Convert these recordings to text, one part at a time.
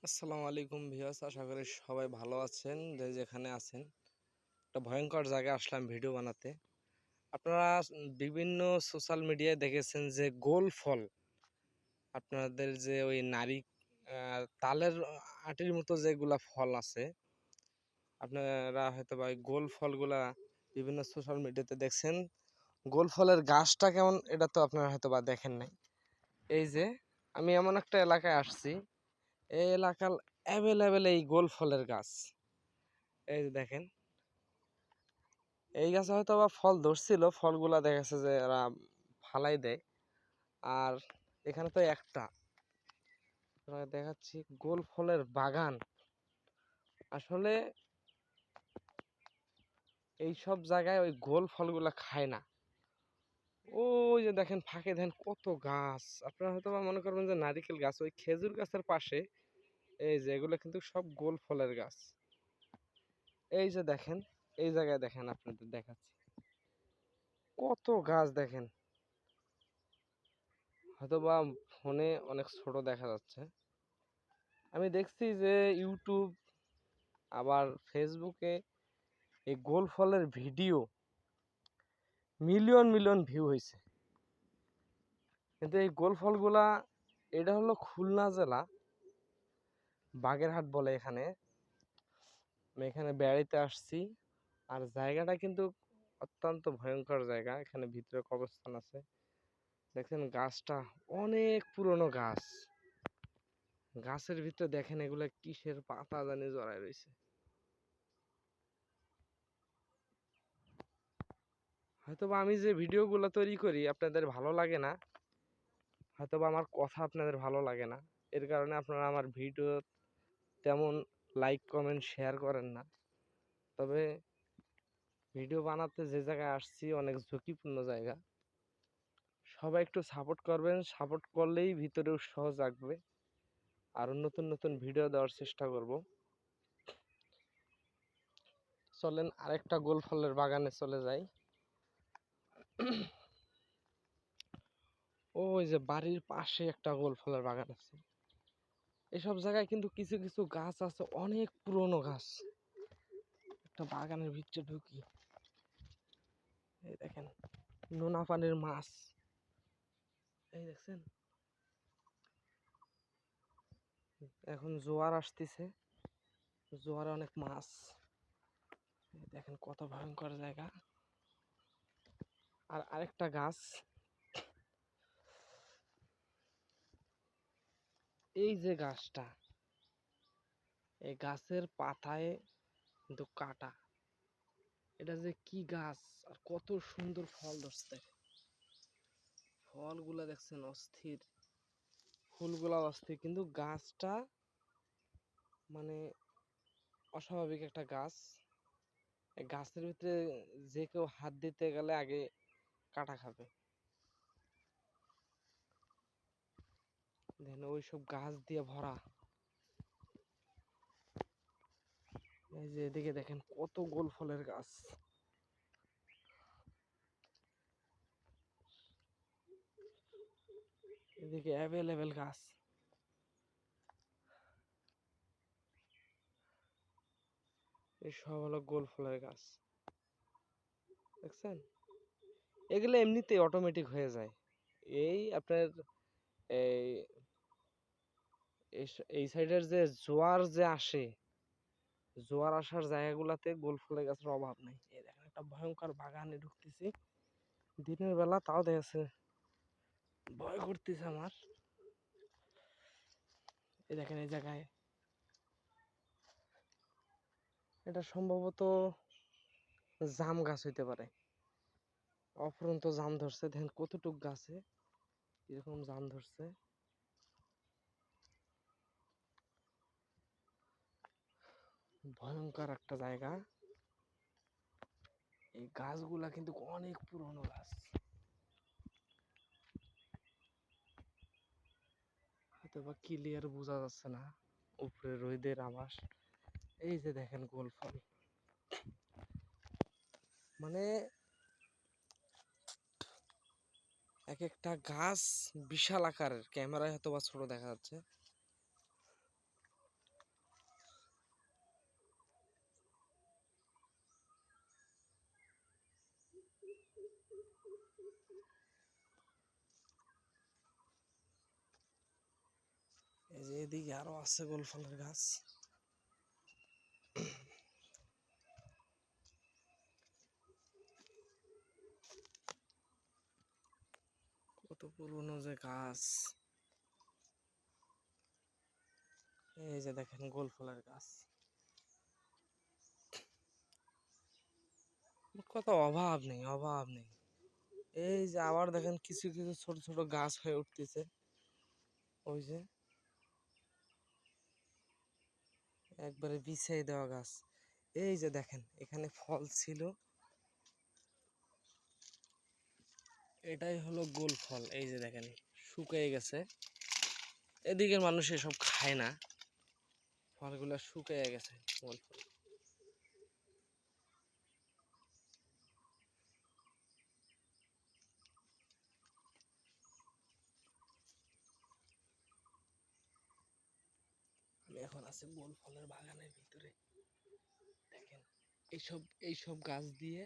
আসসালামু আলাইকুম ভিউয়ার্স, আশা করি সবাই ভালো আছেন। যে যেখানে আছেন, একটা ভয়ঙ্কর জায়গায় আসলাম ভিডিও বানাতে। আপনারা বিভিন্ন সোশ্যাল মিডিয়ায় দেখেছেন যে গোল ফল, আপনাদের যে ওই নারী তালের আটির মতো যেগুলা ফল আছে, আপনারা হয়তো বা ওই গোল ফলগুলা বিভিন্ন সোশ্যাল মিডিয়াতে দেখছেন। গোল ফলের গাছটা কেমন এটা তো আপনারা হয়তো বা দেখেন নাই। এই যে আমি এমন একটা এলাকায় আসছি, এই এলাকার অ্যাভেলেবেল এই গোল ফলের গাছ। এই যে দেখেন, এই গাছে হয়তো বা ফল ধরছিল, ফলগুলা দেখা গেছে যে এরা ফালাই দেয়। আর এখানে তো একটা আপনাকে দেখাচ্ছি গোল ফলের বাগান। আসলে এই সব জায়গায় ওই গোল ফলগুলা খায় না। ওই যে দেখেন ফাঁকে দেখেন কত গাছ। আপনারা হয়তো বা মনে করবেন যে নারিকেল গাছ, ওই খেজুর গাছের পাশে এই যে এগুলো কিন্তু সব গোল ফলের গাছ। এই যে দেখেন, এই জায়গায় দেখেন, আপনাদের দেখাচ্ছি কত গাছ দেখেন। হয়তো বা ফোনে অনেক ছোট দেখা যাচ্ছে। আমি দেখছি যে ইউটিউব আবার ফেসবুকে এই গোল ফলের ভিডিও মিলিয়ন মিলিয়ন ভিউ হয়েছে। কিন্তু এই গোল ফলগুলা, এটা হলো খুলনা জেলা, বাগেরহাট বলে এখানে। আমি এখানে বেড়াইতে আসছি। আর জায়গাটা কিন্তু অত্যন্ত ভয়ঙ্কর জায়গা। এখানে ভিতরে কবরস্থান আছে। দেখেন গাছটা অনেক পুরনো গাছ। গাছের ভিতরে দেখেন এগুলা কিসের পাতা জানি জড়ায় রয়েছে। হয়তোবা আমি যে ভিডিওগুলো তৈরি করি আপনাদের ভালো লাগে না, হয়তোবা আমার কথা আপনাদের ভালো লাগে না, এর কারণে আপনারা আমার ভিডিও তেমন লাইক কমেন্ট শেয়ার করেন না। তবে ভিডিও বানাতে যে জায়গায় আসছি অনেক ঝুঁকিপূর্ণ জায়গা, সবাই একটু সাপোর্ট করবেন। সাপোর্ট করলেই ভিতরে উৎসাহ জাগবে, আরো নতুন নতুন ভিডিও দেওয়ার চেষ্টা করব। চলেন আরেকটা গোল ফলের বাগানে চলে যাই। ওই যে বাড়ির পাশে একটা গোল ফলের বাগান আছে। এসব জায়গায় কিন্তু কিছু কিছু গাছ আছে অনেক পুরনো গাছ। একটা বাগানের ভিতরে ঢুকি, এই দেখেন নোনা পানির মাছ। এই দেখছেন, এখন জোয়ার আসতেছে, জোয়ারে অনেক মাছ। এই দেখেন কত ভয়ঙ্কর জায়গা। আর আরেকটা গাছ, এই যে গাছটা, এই গাছের পাতায় কিন্তু কাটা। এটা যে কি গাছ, আর কত সুন্দর ফল ধরছে। ফলগুলা দেখছেন অস্থির, ফুলগুলা অস্থির, কিন্তু গাছটা মানে অস্বাভাবিক একটা গাছ। এই গাছের ভিতরে যে কেউ হাত দিতে গেলে আগে কাটা খাবে। দেখেন ওইসব গাছ দিয়ে ভরা। এই যে এদিকে দেখেন কত গোল ফলের গাছ। এদিকে অ্যাভেলেবেল গাছ। এই সব হলো গোল ফলের গাছ, দেখছেন। এগুলো এমনিতেই অটোমেটিক হয়ে যায়। এই আপনার এই এই সাইডের যে জোয়ার যে আসে, জোয়ার আসার জায়গাগুলোতে গোল ফলের গাছের অভাব নেই। এই দেখেন একটা ভয়ঙ্কর বাগানে ঢুকতেছি দিনের বেলা, তাও দেখেছে ভয় করতেছে আমার। এই দেখেন এই জায়গায়, এটা সম্ভবত জাম গাছ হইতে পারে। অফুরন্ত জাম ধরছে, দেখেন কতটুক গাছে এরকম জাম ধরছে। ভয়ঙ্কর একটা জায়গা। এই গাছগুলা কিন্তু অনেক পুরনো গাছ। হয়তো বা ক্লিয়ার বোঝা যাচ্ছে না, উপরে রোদের আভাস। এই যে দেখেন গোল ফল, মানে এক একটা গাছ বিশাল আকারের, ক্যামেরায় হয়তো বা ছোট দেখা যাচ্ছে। এই যে এদিকে আরো আছে গোল ফলের গাছ। কত পুরনো যে গাছ। এই যে দেখেন গোল ফলের গাছ, কত অভাব নেই, অভাব নেই। এই যে আবার দেখেন কিছু কিছু ছোট ছোট গাছ হয়ে উঠতেছে, ওই যে একবারে বিছিয়ে দেওয়া গাছ। এই যে দেখেন এখানে ফল ছিল, এটাই হলো গোল ফল। এই যে দেখেন শুকিয়ে গেছে, এদিকের মানুষ এসব খায় না, ফলগুলো শুকিয়ে গেছে গোল ফল। আমি এখন আছি গোল ফলের বাগানের ভিতরে। দেখেন এইসব এইসব গাছ দিয়ে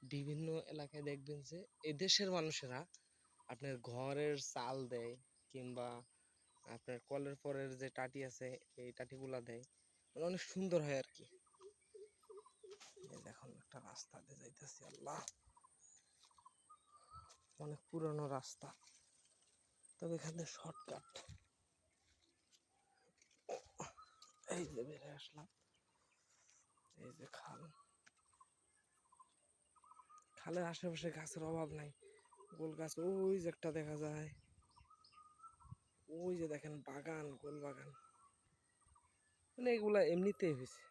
বিভিন্ন এলাকায় দেখবেন যে এদেশের মানুষেরা আপনার ঘরের চাল দেয়, কিংবা আপনার কলের পরের যে টাটি আছে এই টাটিগুলা দেয়, মানে অনেক সুন্দর হয় আর কি। এই দেখুন একটা রাস্তা দিয়ে যাইতেছি, আল্লাহ অনেক পুরনো রাস্তা, তবে এখানে শর্টকাট। এই যে বেড়ে আসলাম, এই যে খাল, খালের আশেপাশে গাছের অভাব নাই, গোল গাছ ওই যে একটা দেখা যায়, ওই যে দেখেন বাগান, গোল বাগান, মানে এগুলা এমনিতেই হয়েছে।